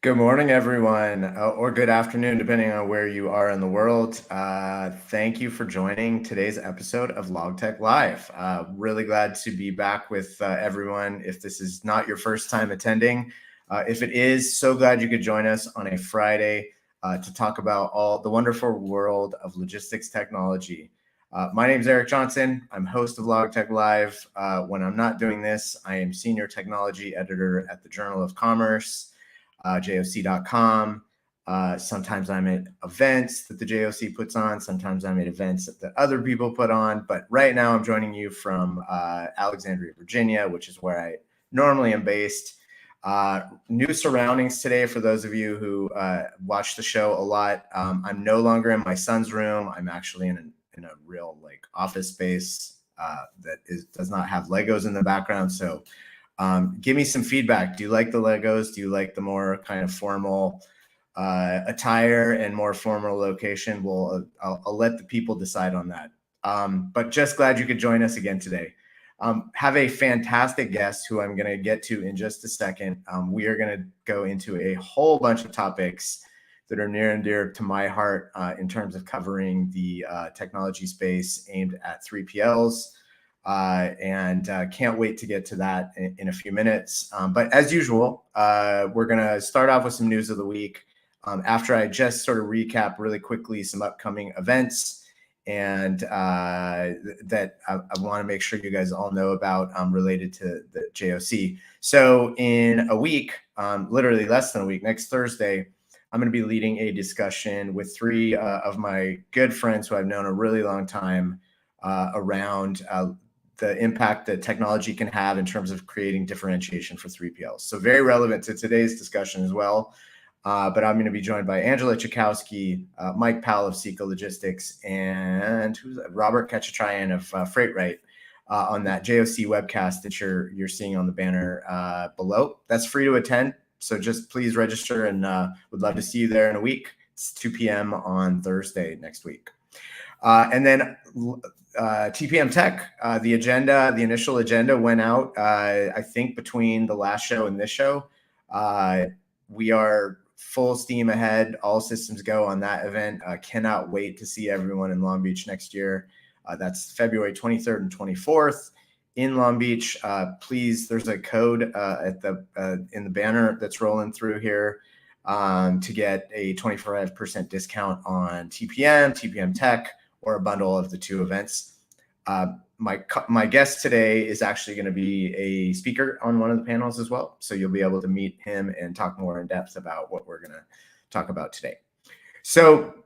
Good morning, everyone, or good afternoon, depending on where you are in the world. Thank you for joining today's episode of LogTech Live. Really glad to be back with everyone. If this is not your first time attending, if it is, so glad you could join us on a Friday to talk about all the wonderful world of logistics technology. My name is Eric Johnson. I'm host of LogTech Live. When I'm not doing this, I am senior technology editor at the Journal of Commerce. JOC.com. Sometimes I'm at events that the JOC puts on. Sometimes I'm at events that other people put on. But right now I'm joining you from Alexandria, Virginia, which is where I normally am based. New surroundings today for those of you who watch the show a lot. I'm no longer in my son's room. I'm actually in a real office space that does not have Legos in the background. So give me some feedback. Do you like the Legos? Do you like the more kind of formal attire and more formal location? Well, I'll let the people decide on that. But just glad you could join us again today. Have a fantastic guest who I'm going to get to in just a second. We are going to go into a whole bunch of topics that are near and dear to my heart in terms of covering the technology space aimed at 3PLs. And can't wait to get to that in a few minutes. But as usual, we're going to start off with some news of the week after I just sort of recap really quickly some upcoming events and that I want to make sure you guys all know about related to the JOC. So in a week, literally less than a week, next Thursday, I'm going to be leading a discussion with three of my good friends who I've known a really long time around the impact that technology can have in terms of creating differentiation for 3PLs. So very relevant to today's discussion as well. But I'm going to be joined by Angela Chakowski, Mike Powell of Seco Logistics, and Robert Ketchatryan of FreightRight on that JOC webcast that you're seeing on the banner below. That's free to attend. So just please register, and would love to see you there in a week. It's 2 p.m. on Thursday next week. And then TPM Tech, the initial agenda went out, I think, between the last show and this show. We are full steam ahead, all systems go on that event. Cannot wait to see everyone in Long Beach next year. That's February 23rd and 24th in Long Beach. Please, there's a code in the banner that's rolling through here to get a 25% discount on TPM Tech, or a bundle of the two events. My guest today is actually going to be a speaker on one of the panels as well. So you'll be able to meet him and talk more in depth about what we're going to talk about today. So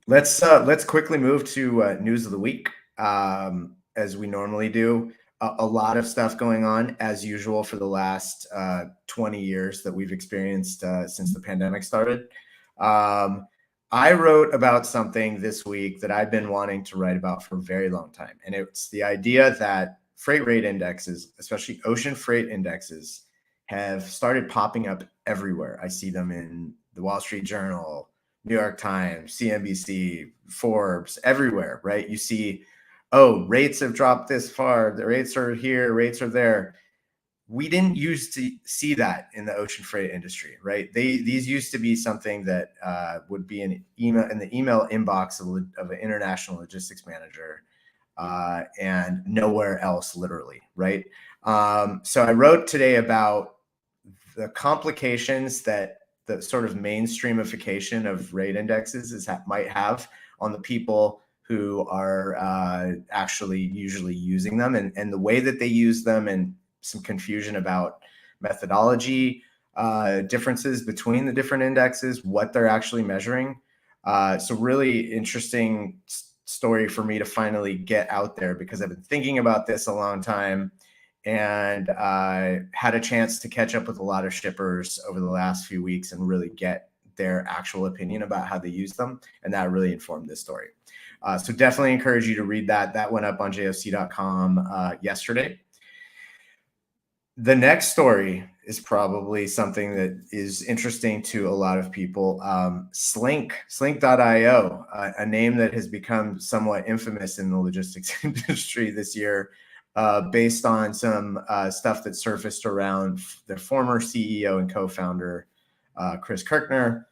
let's quickly move to news of the week, as we normally do. A lot of stuff going on, as usual, for the last 20 years that we've experienced since the pandemic started. I wrote about something this week that I've been wanting to write about for a very long time. And it's the idea that freight rate indexes, especially ocean freight indexes, have started popping up everywhere. I see them in the Wall Street Journal, New York Times, CNBC, Forbes, everywhere, right? You see, oh, rates have dropped this far. The rates are here, rates are there. We didn't used to see that in the ocean freight industry, right? These used to be something that would be in the email inbox of an international logistics manager and nowhere else, literally, right? So I wrote today about the complications that the sort of mainstreamification of rate indexes might have on the people who are actually usually using them, and the way that they use them, and some confusion about methodology differences between the different indexes, what they're actually measuring. So really interesting story for me to finally get out there, because I've been thinking about this a long time, and had a chance to catch up with a lot of shippers over the last few weeks and really get their actual opinion about how they use them. And that really informed this story. So definitely encourage you to read that. That went up on JOC.com yesterday. The next story is probably something that is interesting to a lot of people. Slink, Slink.io, a name that has become somewhat infamous in the logistics industry this year, based on some stuff that surfaced around the former CEO and co-founder, Chris Kirkner.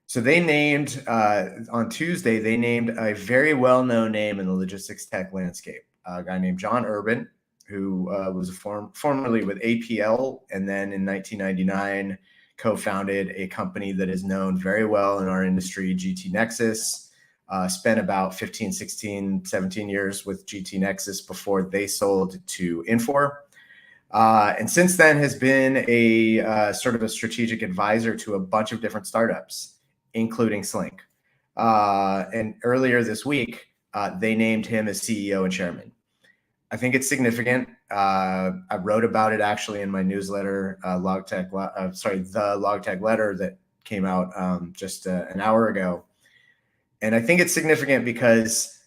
So they named, on Tuesday, they named a very well-known name in the logistics tech landscape, a guy named John Urban, who was formerly with APL, and then in 1999 co-founded a company that is known very well in our industry, GT Nexus. Spent about 15, 16, 17 years with GT Nexus before they sold to Infor. And since then has been a sort of a strategic advisor to a bunch of different startups, including Slink. And earlier this week, they named him as CEO and chairman. I think it's significant. I wrote about it actually in my newsletter, the Logtech letter that came out just an hour ago. And I think it's significant because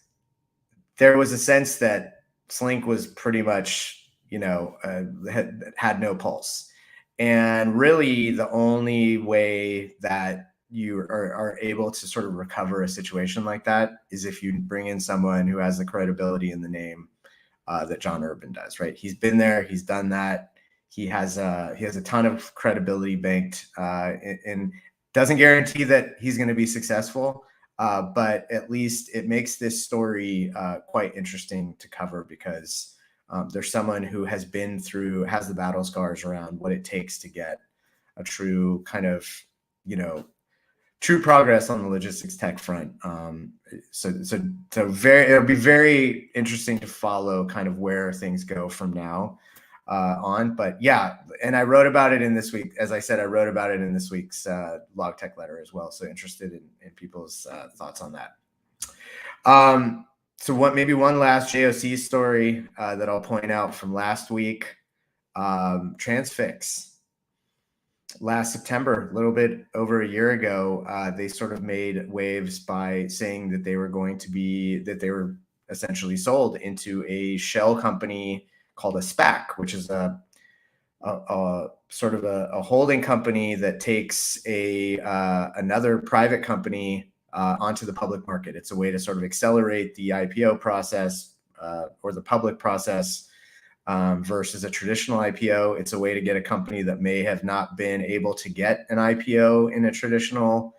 there was a sense that Slink was pretty much, had no pulse. And really the only way that you are able to sort of recover a situation like that is if you bring in someone who has the credibility in the name that John Urban does, right? He's been there, he's done that. He has a ton of credibility banked, and doesn't guarantee that he's going to be successful, but at least it makes this story quite interesting to cover because there's someone who has been through, has the battle scars around what it takes to get a true kind of, true progress on the logistics tech front. So it'll be very interesting to follow kind of where things go from now on. But yeah, and I wrote about it in this week. As I said, I wrote about it in this week's Logtech letter as well. So interested in people's thoughts on that. So maybe one last JOC story that I'll point out from last week, Transfix. Last September, a little bit over a year ago, they sort of made waves by saying that they were essentially sold into a shell company called a SPAC, which is a sort of a holding company that takes another private company onto the public market. It's a way to sort of accelerate the IPO process or the public process. Versus a traditional IPO. It's a way to get a company that may have not been able to get an IPO in a traditional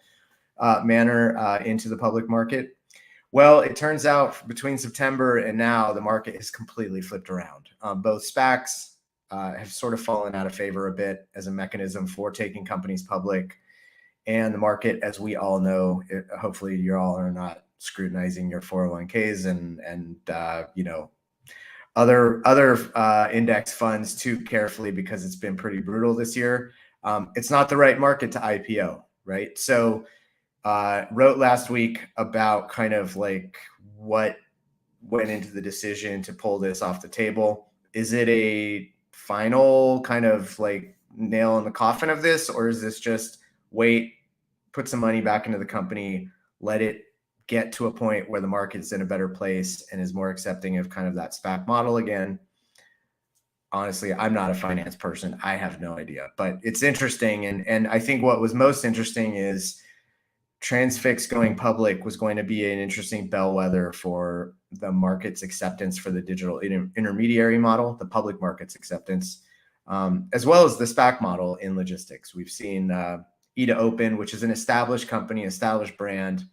manner into the public market. Well, it turns out between September and now, the market has completely flipped around. Both SPACs have sort of fallen out of favor a bit as a mechanism for taking companies public. And the market, as we all know, hopefully you all are not scrutinizing your 401ks and other index funds too carefully because it's been pretty brutal this year. It's not the right market to IPO, right? So wrote last week about kind of like what went into the decision to pull this off the table. Is it a final kind of like nail in the coffin of this, or is this just wait, put some money back into the company, let it get to a point where the market's in a better place and is more accepting of kind of that SPAC model again? Honestly, I'm not a finance person. I have no idea, but it's interesting. And I think what was most interesting is Transfix going public was going to be an interesting bellwether for the market's acceptance for the digital intermediary model, the public market's acceptance, as well as the SPAC model in logistics. We've seen Ida Open, which is an established company, established brand,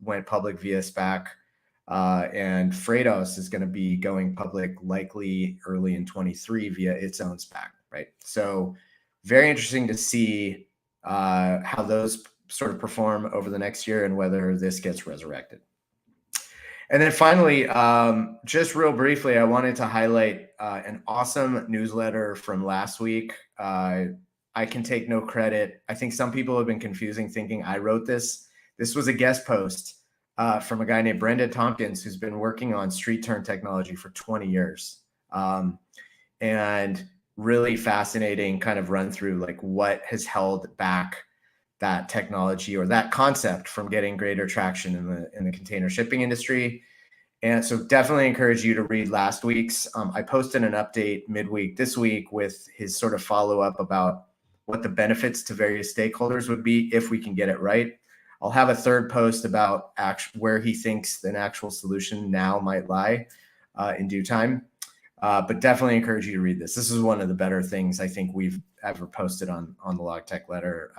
went public via SPAC, and Freightos is going to be going public likely early in 23 via its own SPAC, right? So very interesting to see how those sort of perform over the next year and whether this gets resurrected. And then finally, just real briefly, I wanted to highlight an awesome newsletter from last week. I can take no credit. I think some people have been confusing thinking I wrote this. This was a guest post from a guy named Brendan Tompkins, who's been working on street turn technology for 20 years. And really fascinating kind of run through like what has held back that technology or that concept from getting greater traction in the container shipping industry. And so definitely encourage you to read last week's. I posted an update midweek this week with his sort of follow-up about what the benefits to various stakeholders would be if we can get it right. I'll have a third post about where he thinks an actual solution now might lie in due time. But definitely encourage you to read this. This is one of the better things I think we've ever posted on the Log Tech letter,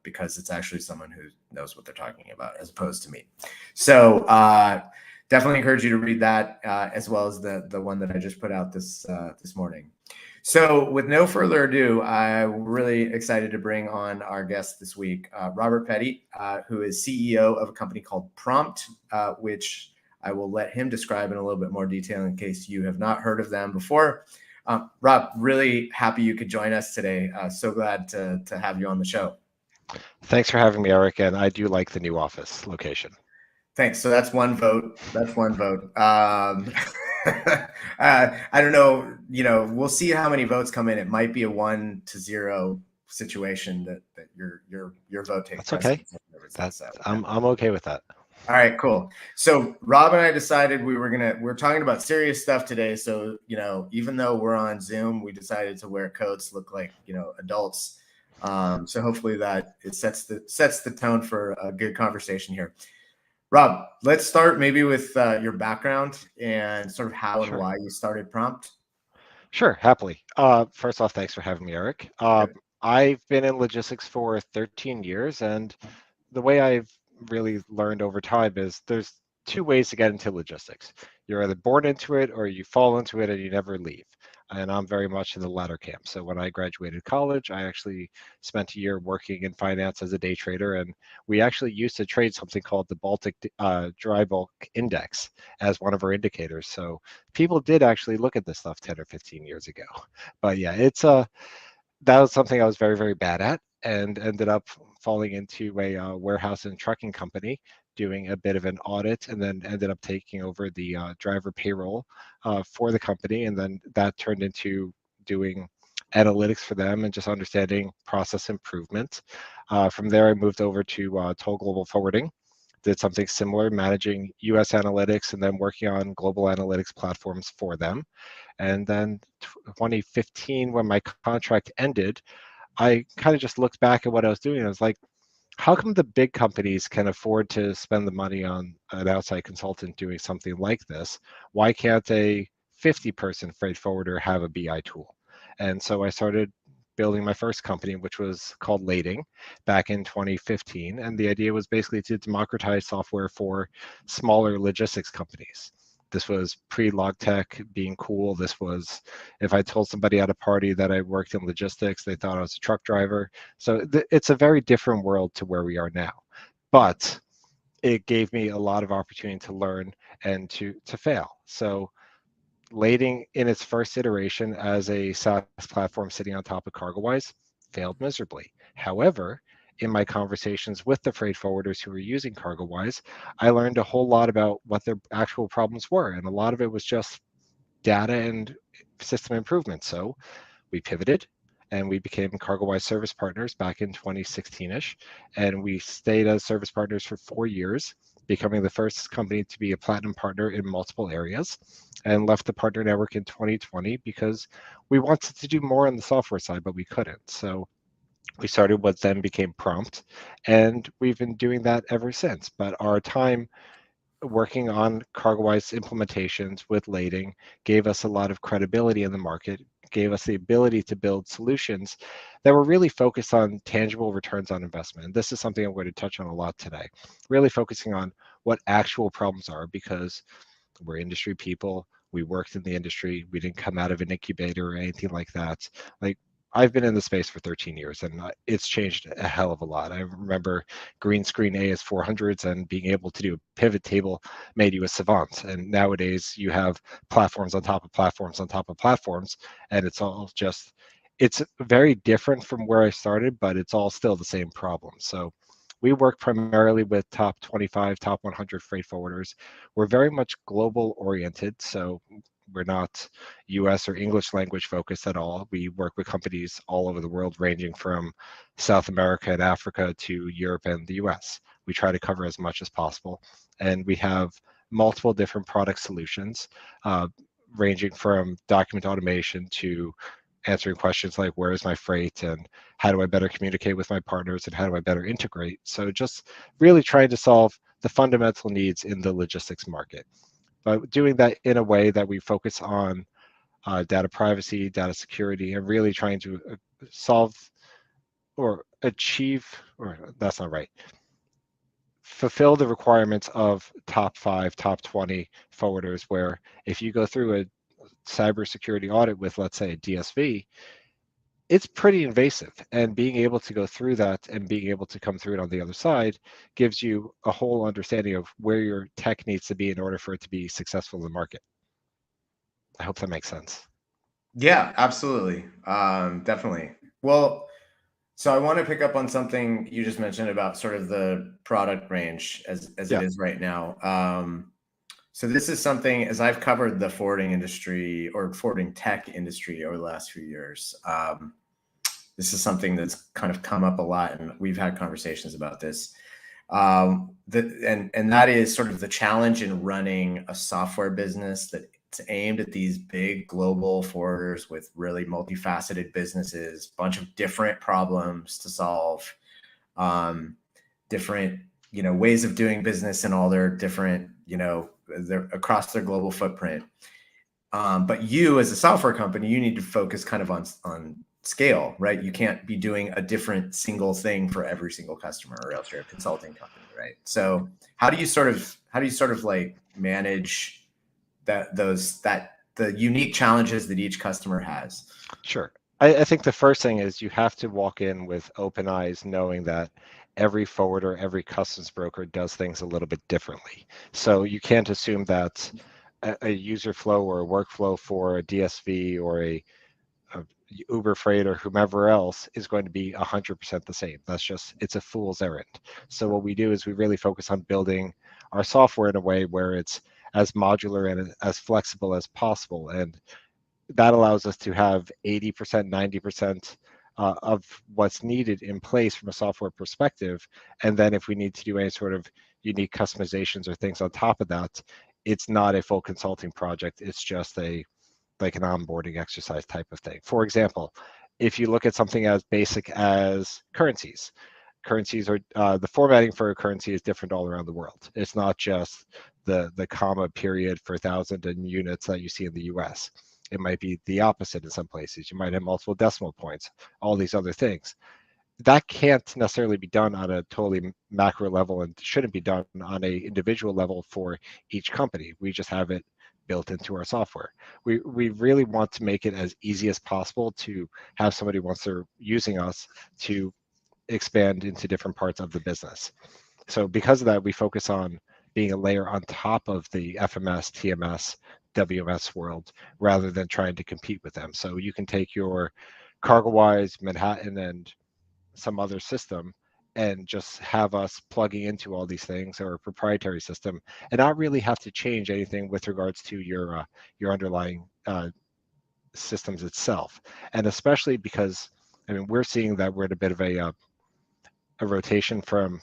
because it's actually someone who knows what they're talking about as opposed to me. So definitely encourage you to read that, as well as the one that I just put out this morning. So with no further ado, I'm really excited to bring on our guest this week, Robert Petti, who is CEO of a company called Prompt, which I will let him describe in a little bit more detail in case you have not heard of them before. Rob, really happy you could join us today. So glad to have you on the show. Thanks for having me, Eric, and I do like the new office location. Thanks. So that's one vote. That's one vote. I don't know. We'll see how many votes come in. It might be a 1-0 situation that your vote takes That's okay. precedence. So, I'm okay with that. all right, cool. So Rob and I decided we're talking about serious stuff today. So, even though we're on Zoom, we decided to wear coats, look like, adults. So hopefully that it sets the tone for a good conversation here. Rob, let's start maybe with your background and sort of how and Sure. why you started Prompt. Sure, happily. First off, thanks for having me, Eric. I've been in logistics for 13 years, and the way I've really learned over time is there's two ways to get into logistics. You're either born into it or you fall into it and you never leave. And I'm very much in the latter camp. So when I graduated college, I actually spent a year working in finance as a day trader. And we actually used to trade something called the Baltic Dry Bulk Index as one of our indicators. So people did actually look at this stuff 10 or 15 years ago. But yeah, that was something I was very, very bad at, and ended up falling into a warehouse and trucking company, doing a bit of an audit, and then ended up taking over the driver payroll for the company. And then that turned into doing analytics for them and just understanding process improvement. From there, I moved over to Toll Global Forwarding, did something similar, managing US analytics and then working on global analytics platforms for them. And then 2015, when my contract ended, I kind of just looked back at what I was doing. And I was like, how come the big companies can afford to spend the money on an outside consultant doing something like this? Why can't a 50-person freight forwarder have a BI tool? And so I started building my first company, which was called Lading, back in 2015. And the idea was basically to democratize software for smaller logistics companies. This was pre-logtech being cool. This was, if I told somebody at a party that I worked in logistics, they thought I was a truck driver. So it's a very different world to where we are now. But it gave me a lot of opportunity to learn and to fail. So Lading in its first iteration as a SaaS platform sitting on top of CargoWise failed miserably. However, in my conversations with the freight forwarders who were using CargoWise, I learned a whole lot about what their actual problems were. And a lot of it was just data and system improvement. So we pivoted and we became CargoWise service partners back in 2016-ish. And we stayed as service partners for 4 years, becoming the first company to be a platinum partner in multiple areas, and left the partner network in 2020 because we wanted to do more on the software side, but we couldn't. So we started what then became Prompt, and we've been doing that ever since. But our time working on CargoWise implementations with Lading gave us a lot of credibility in the market, gave us the ability to build solutions that were really focused on tangible returns on investment. And this is something I'm going to touch on a lot today, really focusing on what actual problems are, because we're industry people. We worked in the industry. We didn't come out of an incubator or anything like that. Like, I've been in the space for 13 years and it's changed a hell of a lot. I remember green screen AS400s and being able to do a pivot table made you a savant. And nowadays you have platforms on top of platforms on top of platforms, and it's very different from where I started, but it's all still the same problem. So we work primarily with top 25, top 100 freight forwarders. We're very much global oriented, so we're not US or English language focused at all. We work with companies all over the world, ranging from South America and Africa to Europe and the US. We try to cover as much as possible. And we have multiple different product solutions, ranging from document automation to answering questions like where is my freight and how do I better communicate with my partners and how do I better integrate. So just really trying to solve the fundamental needs in the logistics market, but doing that in a way that we focus on data privacy, data security, and really trying to solve or achieve, or that's not right, fulfill the requirements of top 5, top 20 forwarders, where if you go through a cybersecurity audit with, let's say, a DSV, it's pretty invasive. And being able to go through that and being able to come through it on the other side gives you a whole understanding of where your tech needs to be in order for it to be successful in the market. I hope that makes sense. Yeah, absolutely. Definitely. Well, so I want to pick up on something you just mentioned about sort of the product range as it Yeah, is right now. So this is something, as I've covered the forwarding industry or forwarding tech industry over the last few years. This is something that's kind of come up a lot, and we've had conversations about this. And that is sort of the challenge in running a software business that's aimed at these big global forwarders with really multifaceted businesses, bunch of different problems to solve, different ways of doing business and all their different they're across their global footprint. But you, as a software company, you need to focus kind of on scale, right? You can't be doing a different single thing for every single customer, or else you're a consulting company, right? So how do you sort of like manage the unique challenges that each customer has? sure. I think the first thing is you have to walk in with open eyes, knowing that every forwarder, every customs broker does things a little bit differently. So you can't assume that a user flow or a workflow for a DSV or a Uber Freight or whomever else is going to be 100% the same. It's a fool's errand. So what we do is we really focus on building our software in a way where it's as modular and as flexible as possible. And that allows us to have 80%, 90% of what's needed in place from a software perspective. And then if we need to do any sort of unique customizations or things on top of that, it's not a full consulting project. It's just like an onboarding exercise type of thing. For example, if you look at something as basic as currencies, currencies are the formatting for a currency is different all around the world. It's not just the comma period for thousand and units that you see in the US. It might be the opposite in some places. You might have multiple decimal points, all these other things. That can't necessarily be done on a totally macro level and shouldn't be done on a individual level for each company. We just have it built into our software. We really want to make it as easy as possible to have somebody once they're using us to expand into different parts of the business. So because of that, we focus on being a layer on top of the FMS, TMS, WMS world rather than trying to compete with them. So you can take your CargoWise, Manhattan, and some other system and just have us plugging into all these things or a proprietary system and not really have to change anything with regards to your underlying systems itself. And especially because I mean we're seeing that we're at a bit of a rotation from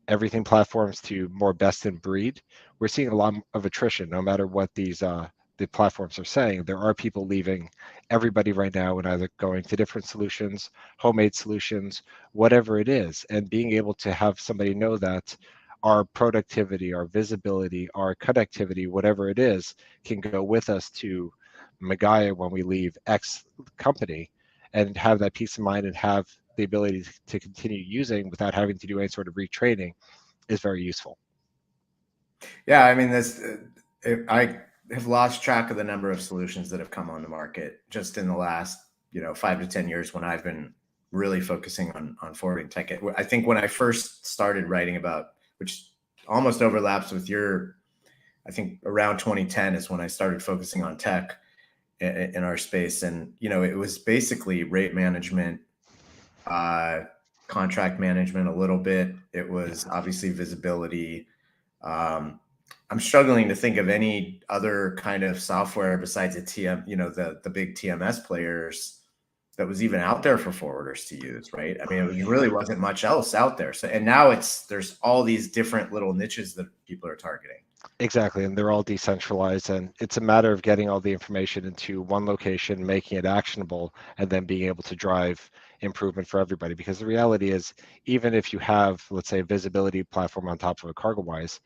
everything platforms to more best in breed. We're seeing a lot of attrition, no matter what the platforms are saying. There are people leaving everybody right now and either going to different solutions, homemade solutions, whatever it is. And being able to have somebody know that our productivity, our visibility, our connectivity, whatever it is, can go with us to Magaya when we leave X company and have that peace of mind and have the ability to continue using without having to do any sort of retraining is very useful. Yeah, I mean, I have lost track of the number of solutions that have come on the market just in the last 5 to 10 years when I've been really focusing on forwarding tech. I think when I first started writing about, which almost overlaps with I think around 2010 is when I started focusing on tech in our space, and it was basically rate management, contract management a little bit. It was obviously visibility. I'm struggling to think of any other kind of software besides a TM, the big TMS players that was even out there for forwarders to use, right? I mean, it really wasn't much else out there. So, and now there's all these different little niches that people are targeting. Exactly, and they're all decentralized, and it's a matter of getting all the information into one location, making it actionable, and then being able to drive improvement for everybody. Because the reality is, even if you have, let's say, a visibility platform on top of a CargoWise,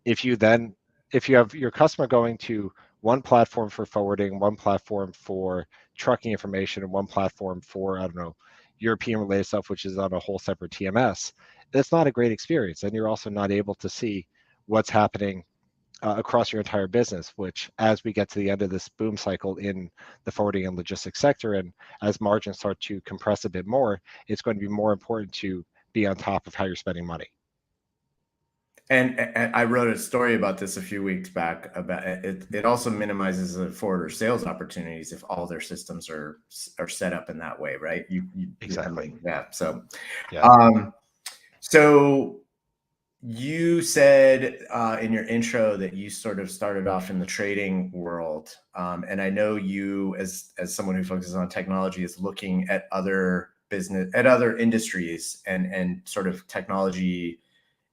if you have your customer going to one platform for forwarding, one platform for trucking information, and one platform for, I don't know, European related stuff, which is on a whole separate TMS. That's not a great experience. And you're also not able to see what's happening across your entire business, which as we get to the end of this boom cycle in the forwarding and logistics sector, and as margins start to compress a bit more, it's going to be more important to be on top of how you're spending money. And I wrote a story about this a few weeks back about it. It also minimizes the forwarder sales opportunities if all their systems are set up in that way, right? Exactly. I mean, yeah. So, Yeah. So you said in your intro that you sort of started off in the trading world, and I know you, as someone who focuses on technology, is looking at other industries and sort of technology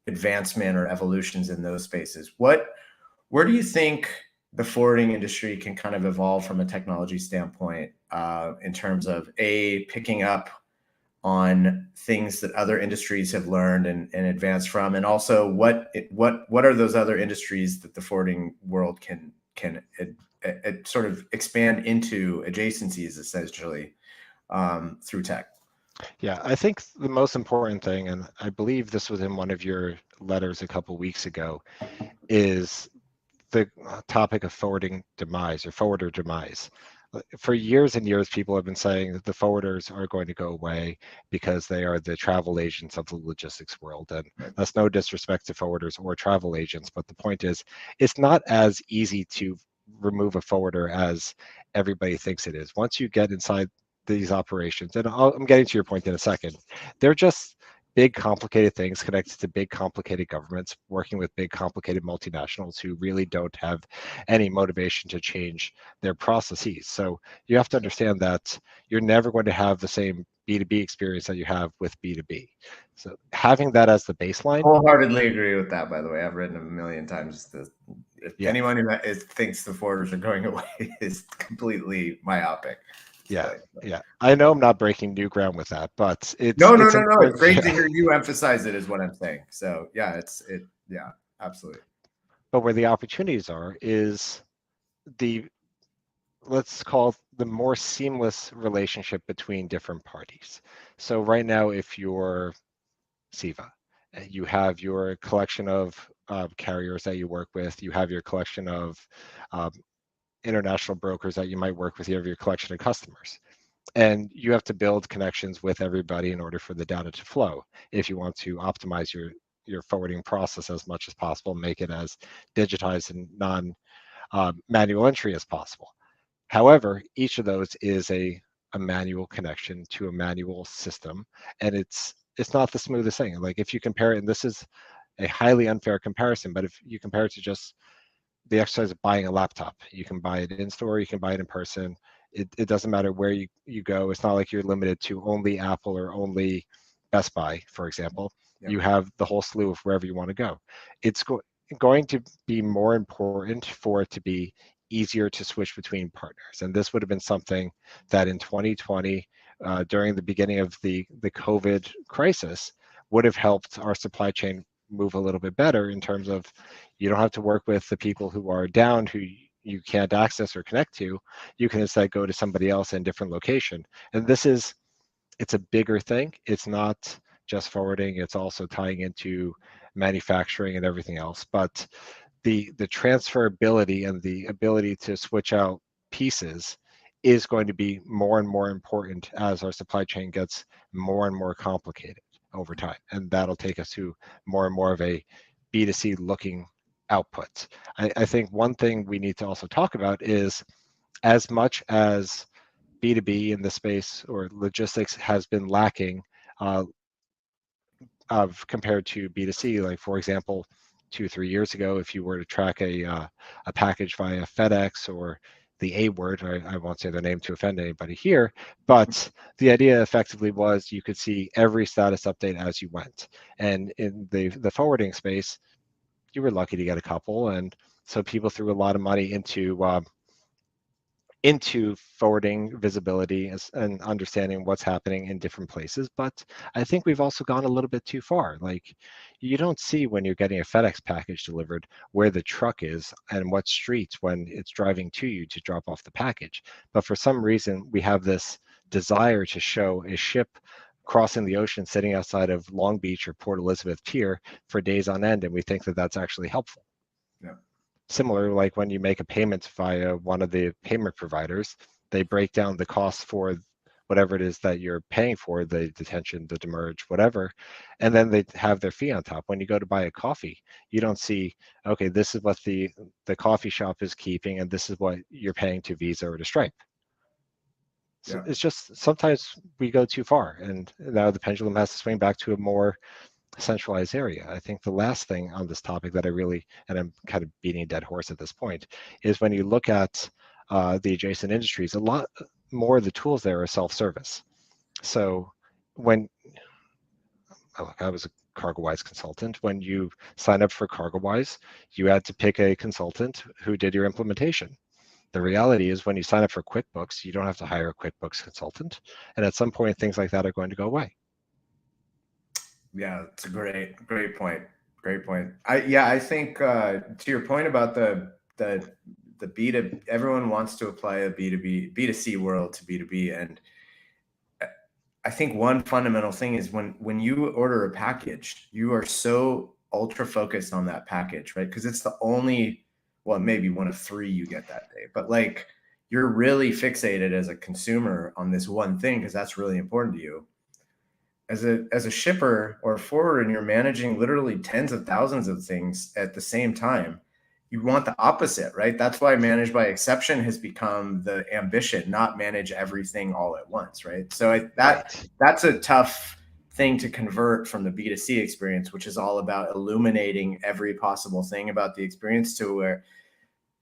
advancement or evolutions in those spaces. Where do you think the forwarding industry can kind of evolve from a technology standpoint in terms of picking up on things that other industries have learned and advanced from, and also what are those other industries that the forwarding world can sort of expand into adjacencies essentially through tech? Yeah, I think the most important thing, and I believe this was in one of your letters a couple weeks ago, is the topic of forwarding demise or forwarder demise. For years and years, people have been saying that the forwarders are going to go away because they are the travel agents of the logistics world. And that's no disrespect to forwarders or travel agents, but the point is, it's not as easy to remove a forwarder as everybody thinks it is. Once you get inside these operations, and I'm getting to your point in a second, they're just big complicated things connected to big complicated governments working with big complicated multinationals who really don't have any motivation to change their processes. So you have to understand that you're never going to have the same B2B experience that you have with B2B. So having that as the baseline. Wholeheartedly agree with that, by the way. I've written a million times if Yeah. anyone who thinks the forwarders are going away is completely myopic. Yeah, yeah. I know I'm not breaking new ground with that, but No. it's It's great to hear you emphasize it, is what I'm saying. So yeah, yeah, absolutely. But where the opportunities are is the, let's call it the more seamless relationship between different parties. So right now, if you're SIVA, you have your collection of carriers that you work with, you have your collection of um, international brokers that you might work with, you have your collection of customers. And you have to build connections with everybody in order for the data to flow if you want to optimize your forwarding process as much as possible, make it as digitized and non manual entry as possible. However, each of those is a manual connection to a manual system, and it's not the smoothest thing. Like if you compare it, and this is a highly unfair comparison, but if you compare it to just the exercise of buying a laptop, you can buy it in store, you can buy it in person. It doesn't matter where you go. It's not like you're limited to only Apple or only Best Buy, for example. Yep. You have the whole slew of wherever you want to go. It's going to be more important for it to be easier to switch between partners. And this would have been something that in 2020, during the beginning of the COVID crisis, would have helped our supply chain move a little bit better in terms of you don't have to work with the people who are down, who you can't access or connect to. You can instead go to somebody else in a different location. And it's a bigger thing. It's not just forwarding, it's also tying into manufacturing and everything else. But the transferability and the ability to switch out pieces is going to be more and more important as our supply chain gets more and more complicated over time. And that'll take us to more and more of a B2C looking output. I think one thing we need to also talk about is, as much as B2B in the space or logistics has been lacking of compared to B2C, like for example, 2-3 years ago, if you were to track a package via FedEx or the A word, I won't say their name to offend anybody here, but the idea effectively was you could see every status update as you went. And in the forwarding space, you were lucky to get a couple. And so people threw a lot of money into forwarding visibility and understanding what's happening in different places. But I think we've also gone a little bit too far. Like, you don't see when you're getting a FedEx package delivered where the truck is and what streets when it's driving to you to drop off the package. But for some reason, we have this desire to show a ship crossing the ocean sitting outside of Long Beach or Port Elizabeth Pier for days on end, and we think that that's actually helpful. Yeah. Similar, like when you make a payment via one of the payment providers, they break down the costs for whatever it is that you're paying for, the detention, the demurrage, whatever, and then they have their fee on top. When you go to buy a coffee, you don't see, okay, this is what the coffee shop is keeping, and this is what you're paying to Visa or to Stripe. So Yeah. it's just sometimes we go too far, and now the pendulum has to swing back to a more centralized area. I think the last thing on this topic that I really, and I'm kind of beating a dead horse at this point, is when you look at the adjacent industries, a lot more of the tools there are self-service. So when I was a CargoWise consultant, when you sign up for CargoWise, you had to pick a consultant who did your implementation. The reality is when you sign up for QuickBooks, you don't have to hire a QuickBooks consultant. And at some point, things like that are going to go away. Yeah, it's a great point. Great point. I think to your point about the B2, everyone wants to apply a B2B, B2C world to B2B. And I think one fundamental thing is when you order a package, you are so ultra focused on that package, right? Because it's the only, well, maybe one of three you get that day, but like you're really fixated as a consumer on this one thing because that's really important to you. As a shipper or a forwarder, and you're managing literally tens of thousands of things at the same time, you want the opposite, right? That's why manage by exception has become the ambition, not manage everything all at once, right? So that's a tough thing to convert from the B2C experience, which is all about illuminating every possible thing about the experience, to where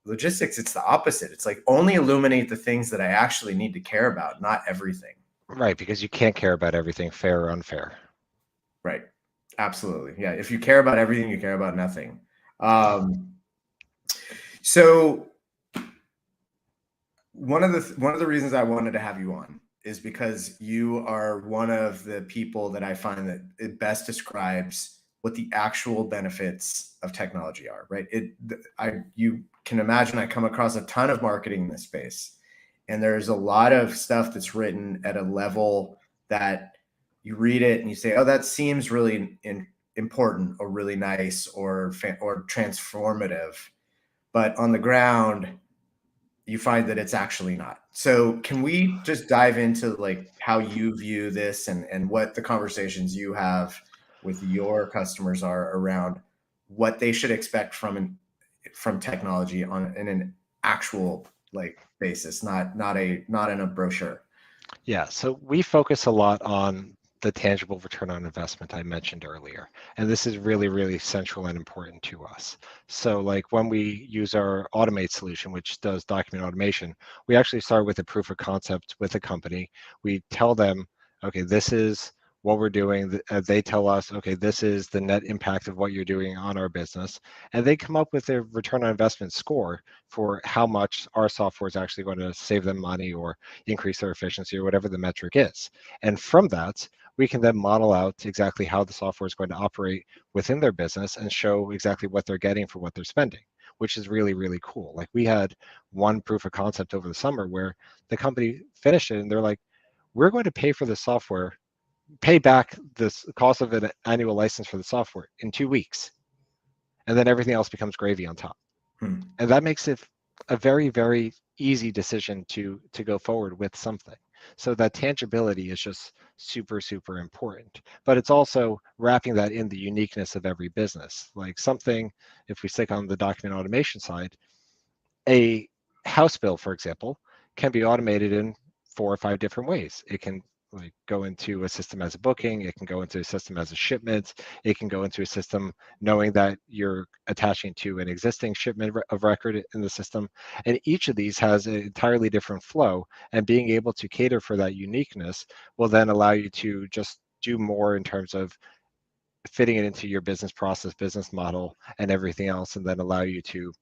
logistics, it's the opposite. It's like only illuminate the things that I actually need to care about, not everything. Right, because you can't care about everything, fair or unfair. Right. Absolutely. Yeah. If you care about everything, you care about nothing. So one of the reasons I wanted to have you on is because you are one of the people that I find that it best describes what the actual benefits of technology are, right? You can imagine I come across a ton of marketing in this space, and there's a lot of stuff that's written at a level that you read it and you say, oh, that seems really important or really nice or transformative. But on the ground, you find that it's actually not. So can we just dive into like how you view this and what the conversations you have with your customers are around what they should expect from technology in an actual like basis, not in a brochure. Yeah, so we focus a lot on the tangible return on investment I mentioned earlier. And this is really, really central and important to us. So like when we use our Automate solution, which does document automation, we actually start with a proof of concept with a company. We tell them, okay, this is what we're doing. They tell us, okay, this is the net impact of what you're doing on our business. And they come up with a return on investment score for how much our software is actually going to save them money or increase their efficiency or whatever the metric is. And from that, we can then model out exactly how the software is going to operate within their business and show exactly what they're getting for what they're spending, which is really, really cool. Like we had one proof of concept over the summer where the company finished it and they're like, we're going to pay for the software, pay back the cost of an annual license for the software in 2 weeks. And then everything else becomes gravy on top. And that makes it a very, very easy decision to go forward with something. So that tangibility is just super, super important. But it's also wrapping that in the uniqueness of every business. Like something, if we stick on the document automation side, a house bill, for example, can be automated in 4 or 5 different ways. It can like go into a system as a booking, it can go into a system as a shipment, it can go into a system knowing that you're attaching to an existing shipment of record in the system. And each of these has an entirely different flow, and being able to cater for that uniqueness will then allow you to just do more in terms of fitting it into your business process, business model, and everything else, and then allow you to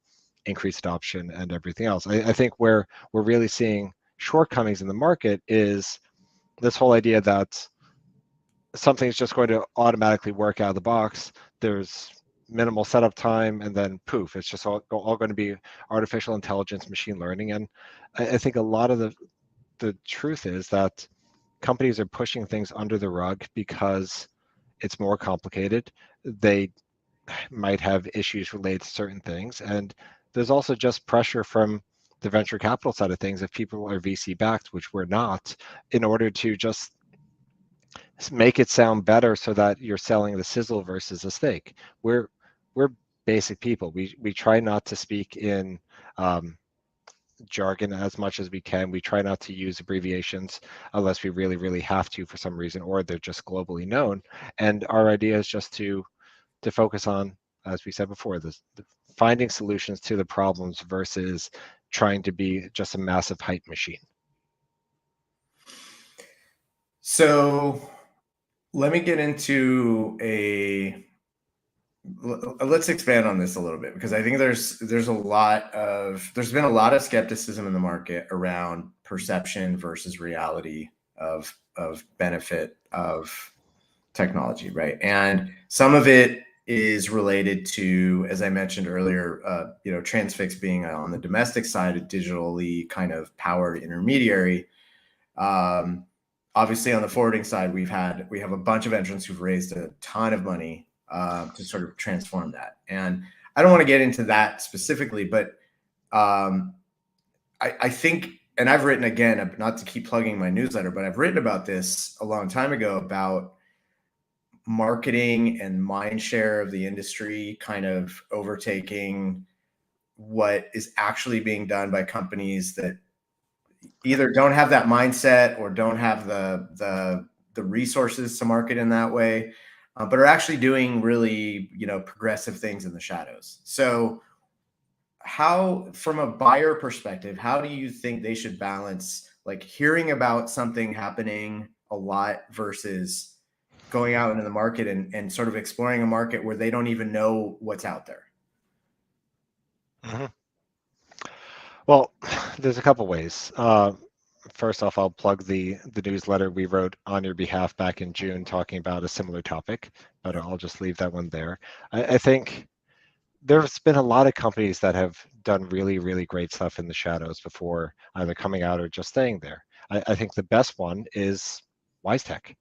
increase adoption and everything else. I think where we're really seeing shortcomings in the market is this whole idea that something's just going to automatically work out of the box. There's minimal setup time, and then poof, it's just all going to be artificial intelligence, machine learning. And I think a lot of the truth is that companies are pushing things under the rug because it's more complicated. They might have issues related to certain things. And there's also just pressure from the venture capital side of things, if people are VC backed, which we're not, in order to just make it sound better so that you're selling the sizzle versus the steak. We're basic people. We try not to speak in jargon as much as we can. We try not to use abbreviations unless we really have to for some reason, or they're just globally known. And our idea is just to focus on, as we said before, the finding solutions to the problems versus trying to be just a massive hype machine. So let me get into let's expand on this a little bit, because I think there's been a lot of skepticism in the market around perception versus reality of benefit of technology, right? And some of it is related to, as I mentioned earlier, Transfix being on the domestic side, a digitally kind of powered intermediary. Obviously, on the forwarding side, we have a bunch of entrants who've raised a ton of money to sort of transform that. And I don't want to get into that specifically, but I think, and I've written, again, not to keep plugging my newsletter, but I've written about this a long time ago about marketing and mindshare of the industry kind of overtaking what is actually being done by companies that either don't have that mindset or don't have the resources to market in that way, but are actually doing really, progressive things in the shadows. So how, from a buyer perspective, how do you think they should balance like hearing about something happening a lot versus going out into the market and sort of exploring a market where they don't even know what's out there? Mm-hmm. Well, there's a couple ways. First off, I'll plug the newsletter we wrote on your behalf back in June talking about a similar topic, but I'll just leave that one there. I think there's been a lot of companies that have done really great stuff in the shadows before either coming out or just staying there. I think the best one is WiseTech.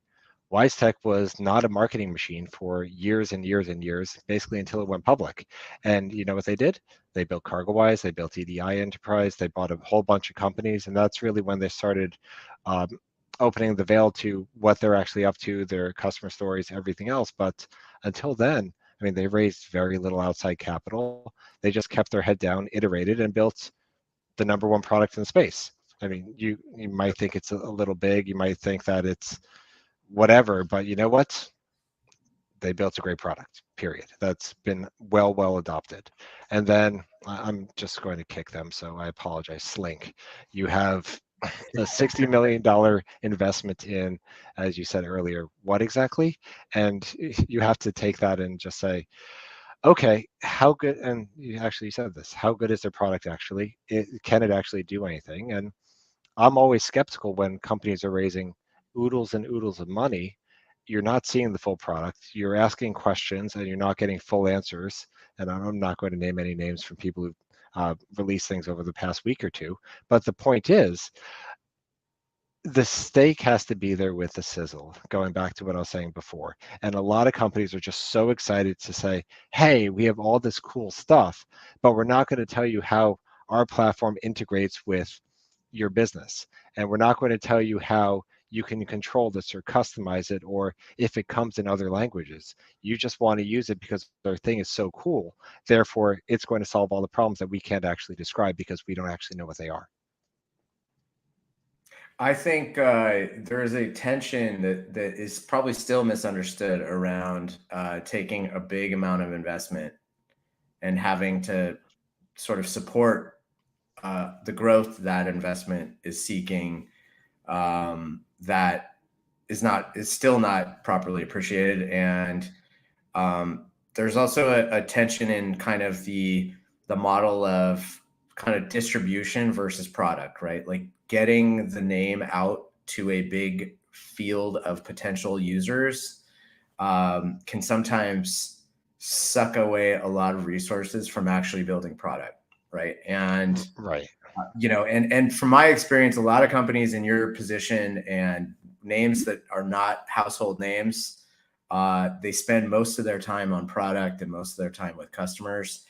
WiseTech was not a marketing machine for years and years and years, basically until it went public. And you know what they did? They built CargoWise, they built EDI Enterprise, they bought a whole bunch of companies, and that's really when they started um, opening the veil to what they're actually up to, their customer stories, everything else. But until then, I mean, they raised very little outside capital. They just kept their head down, iterated, and built the number one product in the space. I mean, you might think it's a little big, you might think that it's whatever, but you know what? They built a great product, period. That's been well adopted. And then I'm just going to kick them, so I apologize. Slink, you have a $60 million investment in, as you said earlier, what exactly? And you have to take that and just say, okay, how good, and you actually said this, how good is their product actually? Can it actually do anything? And I'm always skeptical when companies are raising oodles and oodles of money. You're not seeing the full product. You're asking questions and you're not getting full answers. And I'm not going to name any names from people who released things over the past week or two. But the point is, the steak has to be there with the sizzle, going back to what I was saying before. And a lot of companies are just so excited to say, hey, we have all this cool stuff, but we're not going to tell you how our platform integrates with your business. And we're not going to tell you how you can control this or customize it, or if it comes in other languages. You just want to use it because our thing is so cool. Therefore, it's going to solve all the problems that we can't actually describe because we don't actually know what they are. I think there is a tension that is probably still misunderstood around taking a big amount of investment and having to sort of support the growth that investment is seeking, that is still not properly appreciated. And there's also a tension in kind of the the model of kind of distribution versus product, right? Like getting the name out to a big field of potential users can sometimes suck away a lot of resources from actually building product, right? And Right. and from my experience, a lot of companies in your position and names that are not household names, they spend most of their time on product and most of their time with customers,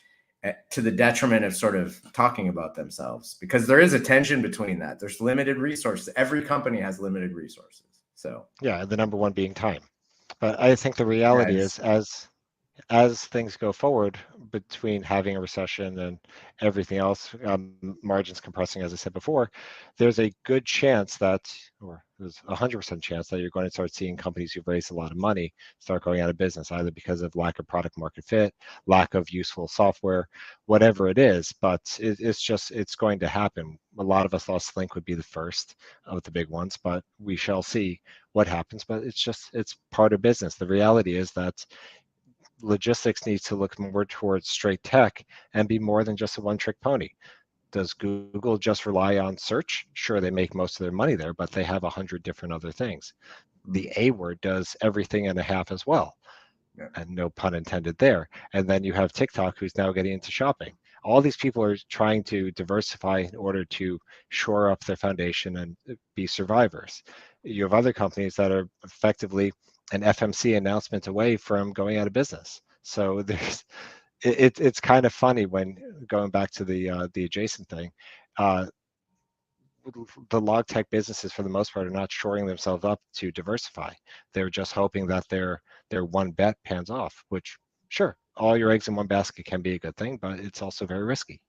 to the detriment of sort of talking about themselves, because there is a tension between that. There's limited resources. Every company has limited resources. So Yeah, the number one being time. But I think the reality yeah, is, as things go forward, between having a recession and everything else, margins compressing, as I said before, there's a good chance that, or there's 100% chance that you're going to start seeing companies who've raised a lot of money start going out of business, either because of lack of product market fit, lack of useful software, whatever it is. But it's going to happen. A lot of us thought Slink would be the first of the big ones, but we shall see what happens. But it's part of business. The reality is that logistics needs to look more towards straight tech and be more than just a one-trick pony. Does Google just rely on search? Sure, they make most of their money there, but they have 100 different other things. The A word does everything and a half as well, yeah, and no pun intended there. And then you have TikTok, who's now getting into shopping. All these people are trying to diversify in order to shore up their foundation and be survivors. You have other companies that are effectively an FMC announcement away from going out of business. So it's kind of funny when going back to the adjacent thing. Uh, the log tech businesses, for the most part, are not shoring themselves up to diversify. They're just hoping that their one bet pans off. Which, sure, all your eggs in one basket can be a good thing, but it's also very risky.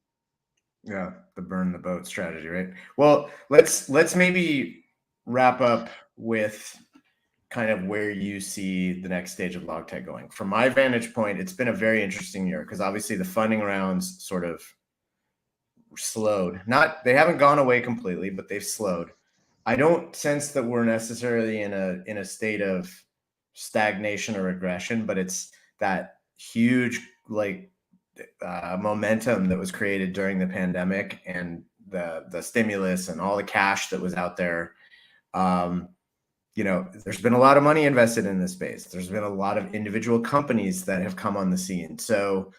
yeah, the burn the boat strategy, right? Well, let's maybe wrap up with kind of where you see the next stage of log tech going. From my vantage point, it's been a very interesting year because obviously the funding rounds sort of slowed. Not They haven't gone away completely, but they've slowed. I don't sense that we're necessarily in a state of stagnation or regression, but it's that huge like momentum that was created during the pandemic and the stimulus and all the cash that was out there. Um, there's been a lot of money invested in this space. There's been a lot of individual companies that have come on the scene. So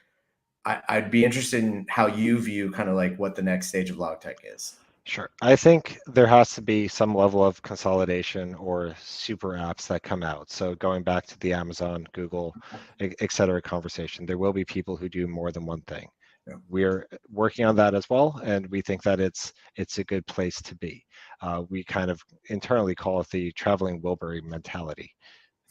I'd be interested in how you view kind of like what the next stage of log tech is. Sure. I think there has to be some level of consolidation or super apps that come out. So going back to the Amazon, Google, et cetera conversation, there will be people who do more than one thing. Yeah. We're working on that as well, and we think that it's a good place to be. We kind of internally call it the traveling Wilbury mentality,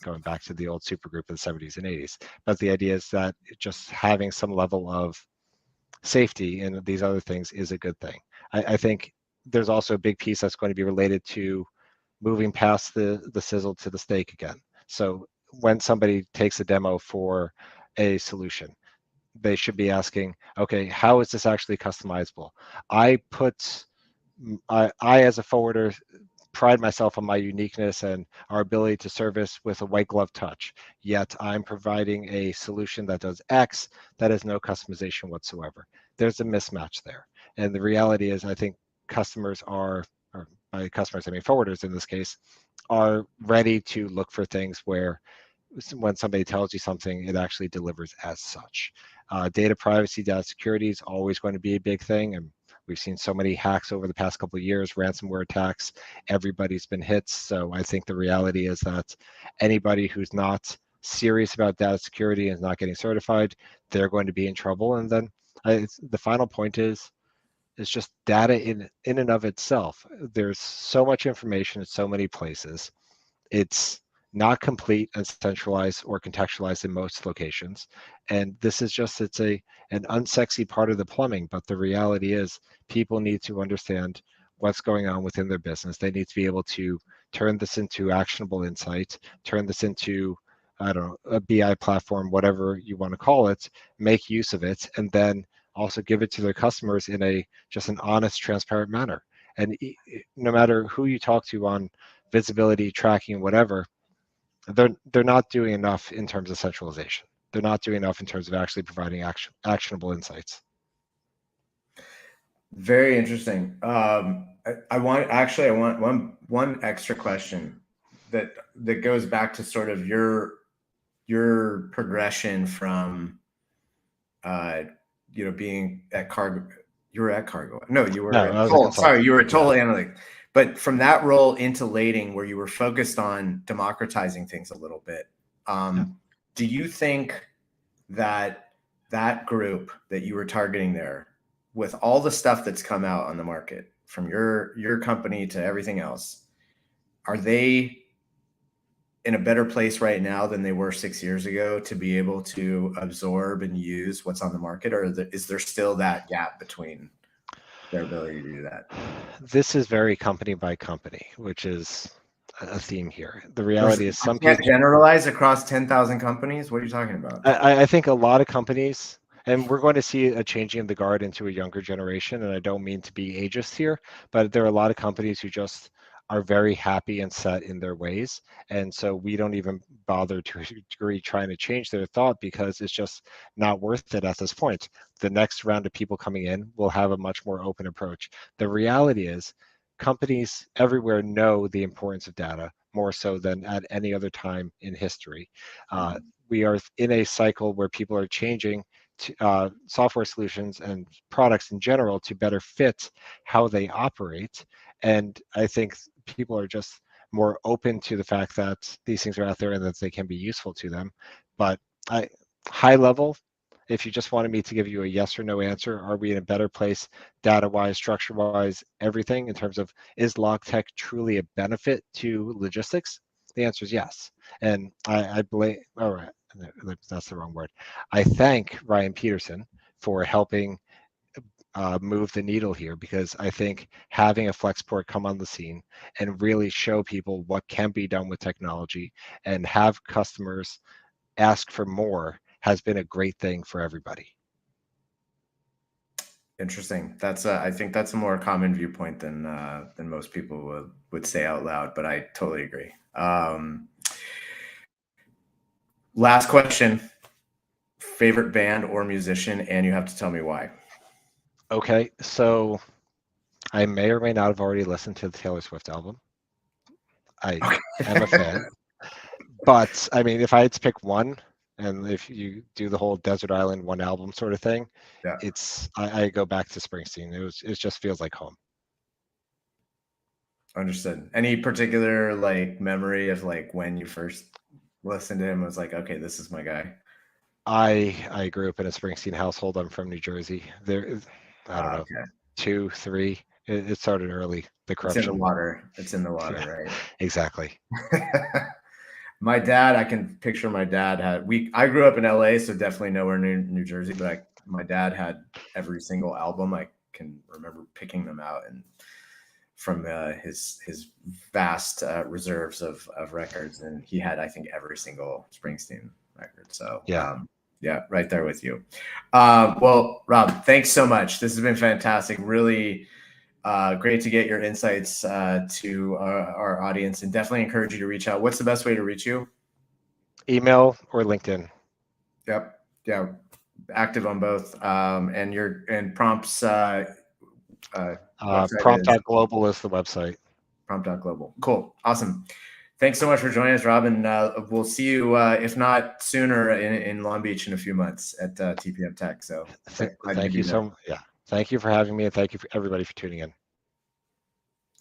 going back to the old supergroup of the 70s and 80s. But the idea is that just having some level of safety and these other things is a good thing. I think there's also a big piece that's going to be related to moving past the sizzle to the steak again. So when somebody takes a demo for a solution, they should be asking, okay, how is this actually customizable? I put I as a forwarder pride myself on my uniqueness and our ability to service with a white glove touch. Yet I'm providing a solution that does X that has no customization whatsoever. There's a mismatch there. And the reality is, I think customers are, or by customers, I mean forwarders in this case, are ready to look for things where when somebody tells you something, it actually delivers as such. Data privacy, data security is always going to be a big thing. And we've seen so many hacks over the past couple of years, ransomware attacks, everybody's been hit. So I think the reality is that anybody who's not serious about data security and is not getting certified, they're going to be in trouble. And then the final point is just data in and of itself. There's so much information in so many places. It's not complete and centralized or contextualized in most locations. And this is just, it's an unsexy part of the plumbing, but the reality is people need to understand what's going on within their business. They need to be able to turn this into actionable insight, turn this into, I don't know, a BI platform, whatever you want to call it, make use of it, and then also give it to their customers in a just an honest, transparent manner. And no matter who you talk to on visibility, tracking, whatever, they're not doing enough in terms of centralization. They're not doing enough in terms of actually providing actionable insights. Very interesting. I want one extra question that goes back to sort of your progression from being at cargo. You were at cargo. No, you were No, at I was a toll. Sorry, consultant. you were at Yeah. toll analytics. But from that role into lading, where you were focused on democratizing things a little bit, Yeah. do you think that group that you were targeting there, with all the stuff that's come out on the market from your company to everything else, are they in a better place right now than they were 6 years ago to be able to absorb and use what's on the market, or is there still that gap between their ability to do that? This is very company by company, which is a theme here. The There's, reality is I some can't people, generalize across 10,000 companies. What are you talking about? I think a lot of companies, and we're going to see a changing of the guard into a younger generation, and I don't mean to be ageist here, but there are a lot of companies who just are very happy and set in their ways. And so we don't even bother to a degree trying to change their thought because it's just not worth it at this point. The next round of people coming in will have a much more open approach. The reality is companies everywhere know the importance of data more so than at any other time in history. Uh, we are in a cycle where people are changing to, software solutions and products in general to better fit how they operate. And I think people are just more open to the fact that these things are out there and that they can be useful to them. But high level, if you just wanted me to give you a yes or no answer, are we in a better place data wise, structure wise, everything in terms of is log tech truly a benefit to logistics? The answer is yes. And I blame, all right, that's the wrong word. I thank Ryan Peterson for helping move the needle here because I think having a Flexport come on the scene and really show people what can be done with technology and have customers ask for more has been a great thing for everybody. Interesting. I think that's a more common viewpoint than most people would say out loud, but I totally agree. Last question. Favorite band or musician, and you have to tell me why. Okay, so I may or may not have already listened to the Taylor Swift album. I Okay. am a fan. But I mean, if I had to pick one, and if you do the whole Desert Island one album sort of thing, Yeah. I go back to Springsteen. It just feels like home. Understood. Any particular like memory of like when you first listened to him was like, okay, this is my guy? I grew up in a Springsteen household. I'm from New Jersey. I don't know, Okay. 2, 3. It started early. The It's in the corruption. water. It's in the Yeah, water, exactly. right? My dad, I can picture my dad I grew up in LA, so definitely nowhere near New Jersey, but my dad had every single album. I can remember picking them out and from his vast reserves of records, and he had, I think, every single Springsteen record. So Yeah. yeah, right there with you. Well, Rob, thanks so much. This has been fantastic. Really great to get your insights to our audience, and definitely encourage you to reach out. What's the best way to reach you? Email or LinkedIn. Yep. Yeah. Active on both. And Prompt's website is Prompt.global is the website. prompt.global. Cool. Awesome. Thanks so much for joining us, Rob. And we'll see you, if not sooner, in Long Beach in a few months at TPM Tech. So glad you could Thank be you there. so. Yeah. Thank you for having me, and thank you for everybody for tuning in.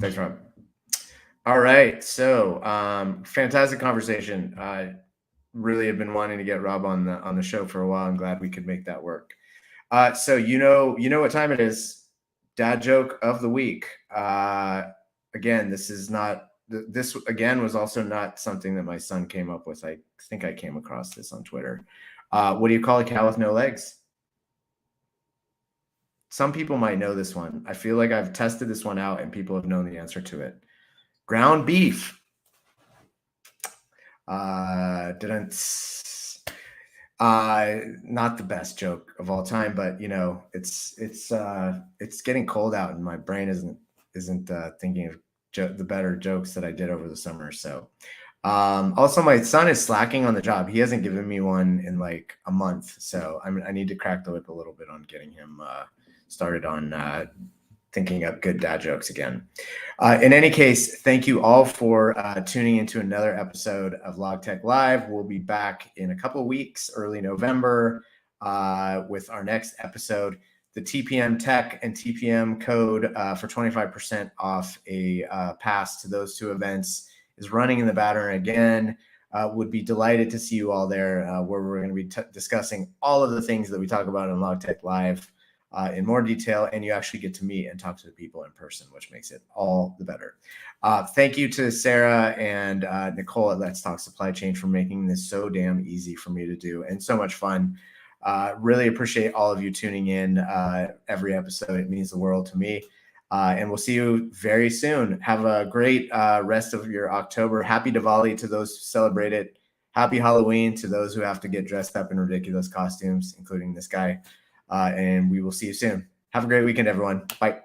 Thanks, Rob. All right. So fantastic conversation. Really have been wanting to get Rob on the show for a while. I'm glad we could make that work. So you know what time it is. Dad joke of the week. Again, this again was also not something that my son came up with. I think I came across this on Twitter. What do you call a cow with no legs? Some people might know this one. I feel like I've tested this one out and people have known the answer to it. Ground beef. Didn't not the best joke of all time, but it's getting cold out and my brain isn't thinking of the better jokes that I did over the summer. So also my son is slacking on the job. He hasn't given me one in like a month, so I need to crack the whip a little bit on getting him started on thinking up good dad jokes again. In any case, thank you all for tuning into another episode of LogTech Live. We'll be back in a couple of weeks, early November, with our next episode. The TPM Tech and TPM code for 25% off a pass to those two events is running in the batter again. Would be delighted to see you all there, where we're going to be discussing all of the things that we talk about in LogTech Live in more detail, and you actually get to meet and talk to the people in person, which makes it all the better. Thank you to Sarah and Nicole at Let's Talk Supply Chain for making this so damn easy for me to do and so much fun. Really appreciate all of you tuning in every episode. It means the world to me. And we'll see you very soon. Have a great rest of your October. Happy Diwali to those who celebrate it. Happy Halloween to those who have to get dressed up in ridiculous costumes, including this guy. And we will see you soon. Have a great weekend, everyone. Bye.